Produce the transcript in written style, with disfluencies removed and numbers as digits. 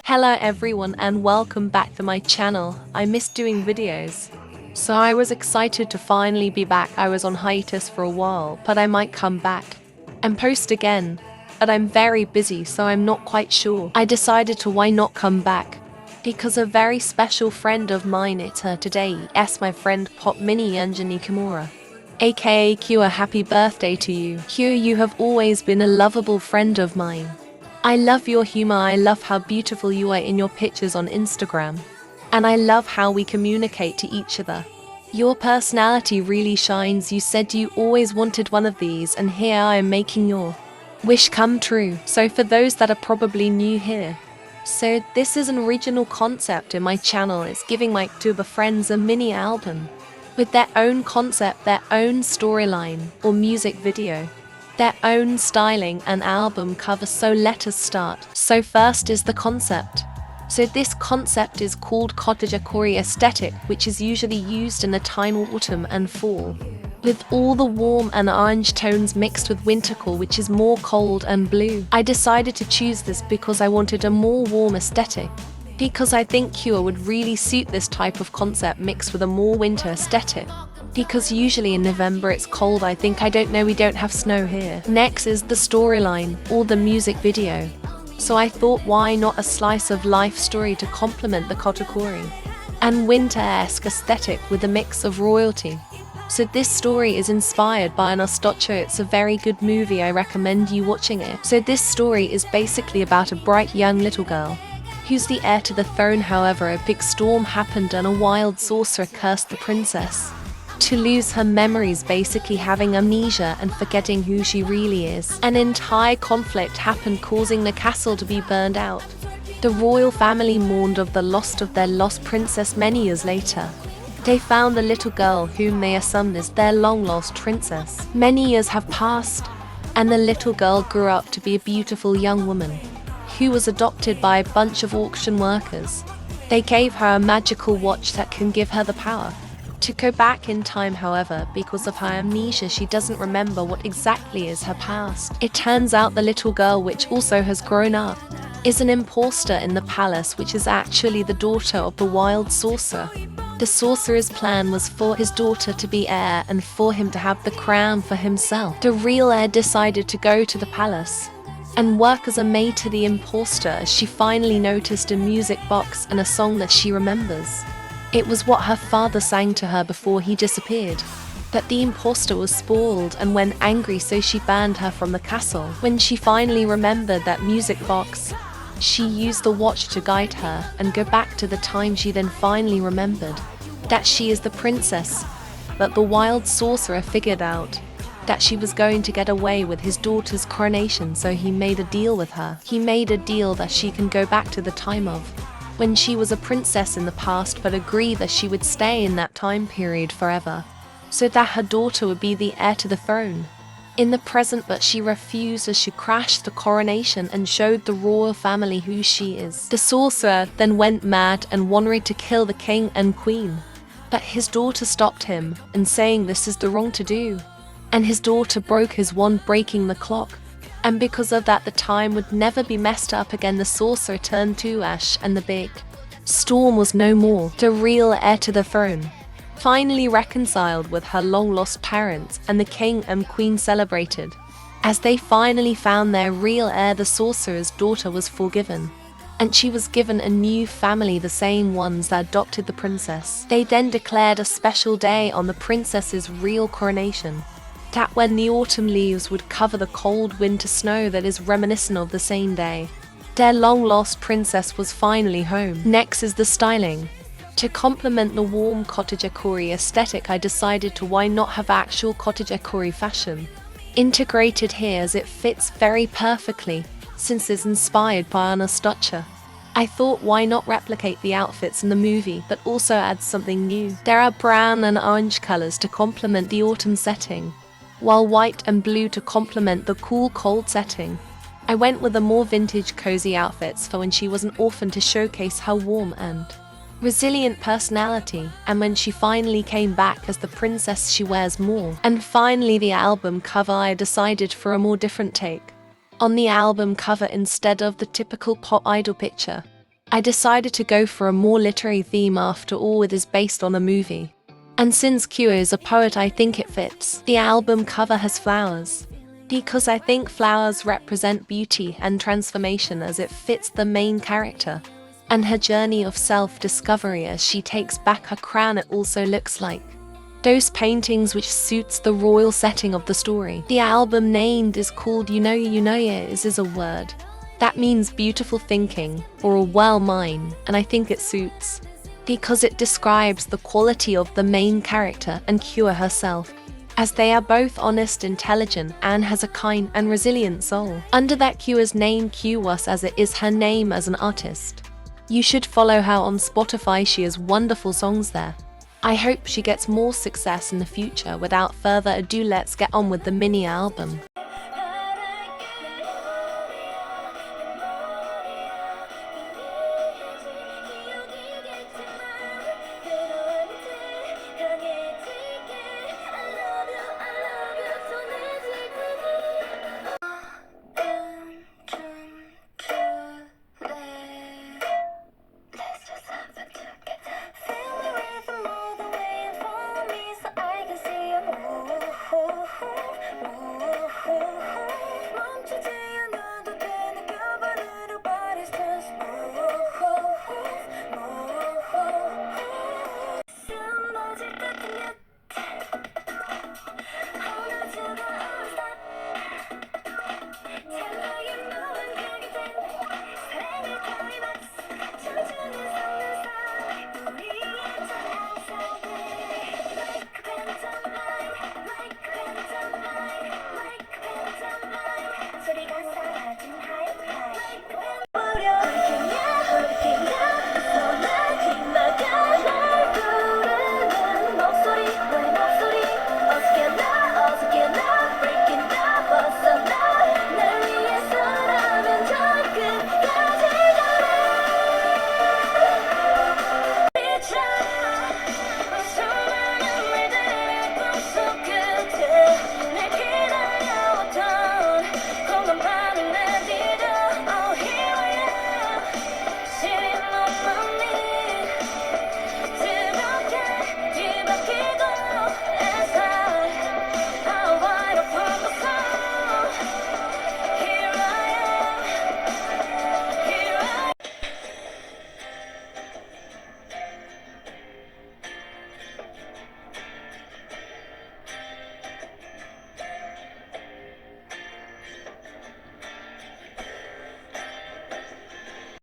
Hello everyone and welcome back to my channel. I miss doing videos. So I was excited to finally be back. I was on hiatus for a while, but I might come back and post again. But I'm very busy, so I'm not quite sure. I decided to why not come back. Because a very special friend of mine, it's her today. Yes, my friend Pop Mini Anjani Kimura. AKA Khewa, happy birthday to you. Khewa, you have always been a lovable friend of mine. I love your humor, I love how beautiful you are in your pictures on Instagram. And I love how we communicate to each other. Your personality really shines. You said you always wanted one of these, and here I am making your wish come true. So for those that are probably new here, so this is an original concept in my channel. It's giving my Ktuber friends a mini album with their own concept, their own storyline or music video, their own styling and album cover. So let us start. So first is the concept. So this concept is called cottagecore aesthetic, which is usually used in the time of autumn and fall, with all the warm and orange tones mixed with wintercore, which is more cold and blue. I decided to choose this because I wanted a more warm aesthetic, because I think Khewa would really suit this type of concept mixed with a more winter aesthetic. Because usually in November it's cold, I don't know, we don't have snow here. Next is the storyline or the music video. So I thought, why not a slice of life story to complement the cottagecore and winter-esque aesthetic with a mix of royalty. So this story is inspired by nostalgia. It's a very good movie, I recommend you watching it. So this story is basically about a bright young little girl who's the heir to the throne. However, a big storm happened and a wild sorcerer cursed the princess to lose her memories, basically having amnesia and forgetting who she really is. An entire conflict happened, causing the castle to be burned out. The royal family mourned of the loss of their lost princess. Many years later, they found the little girl whom they assumed is their long-lost princess. Many years have passed, and the little girl grew up to be a beautiful young woman who was adopted by a bunch of auction workers. They gave her a magical watch that can give her the power to go back in time. However, because of her amnesia, she doesn't remember what exactly is her past. It turns out the little girl, which also has grown up, is an imposter in the palace, which is actually the daughter of the wild sorcerer. The sorcerer's plan was for his daughter to be heir and for him to have the crown for himself. The real heir decided to go to the palace and work as a maid to the imposter, as she finally noticed a music box and a song that she remembers. It was what her father sang to her before he disappeared. But the imposter was spoiled and went angry, so she banned her from the castle. When she finally remembered that music box, she used the watch to guide her and go back to the time. She then finally remembered that she is the princess. But the wild sorcerer figured out that she was going to get away with his daughter's coronation, so he made a deal with her. He made a deal that she can go back to the time of when she was a princess in the past, but agree that she would stay in that time period forever, so that her daughter would be the heir to the throne in the present. But she refused, as she crashed the coronation and showed the royal family who she is. The sorcerer then went mad and wanted to kill the king and queen, but his daughter stopped him and saying this is the wrong to do, and his daughter broke his wand, breaking the clock. And because of that, the time would never be messed up again. The sorcerer turned to ash and the big storm was no more. The real heir to the throne finally reconciled with her long-lost parents, and the king and queen celebrated as they finally found their real heir. The sorcerer's daughter was forgiven, and she was given a new family, the same ones that adopted the princess. They then declared a special day on the princess's real coronation, that when the autumn leaves would cover the cold winter snow that is reminiscent of the same day. Their long-lost princess was finally home. Next is the styling. To complement the warm cottagecore aesthetic, I decided to why not have actual cottagecore fashion integrated here, as it fits very perfectly since it's inspired by our nostalgia. I thought, why not replicate the outfits in the movie but also add something new. There are brown and orange colors to complement the autumn setting, while white and blue to complement the cool cold setting. I went with a more vintage cozy outfits for when she was an orphan to showcase her warm and resilient personality, and when she finally came back as the princess she wears more. And finally, the album cover. I decided for a more different take on the album cover. Instead of the typical pop idol picture, I decided to go for a more literary theme, after all it is based on a movie. And since Khewa is a poet, I think it fits. The album cover has flowers, because I think flowers represent beauty and transformation, as it fits the main character and her journey of self-discovery as she takes back her crown. It also looks like those paintings which suits the royal setting of the story. The album named is called You Know is a word that means beautiful thinking or a well mind, and I think it suits because it describes the quality of the main character and Khewa herself, as they are both honest, intelligent, and has a kind and resilient soul. Under that Khewa's name Khewa, as it is her name as an artist. You should follow her on Spotify, she has wonderful songs there. I hope she gets more success in the future. Without further ado, let's get on with the mini album.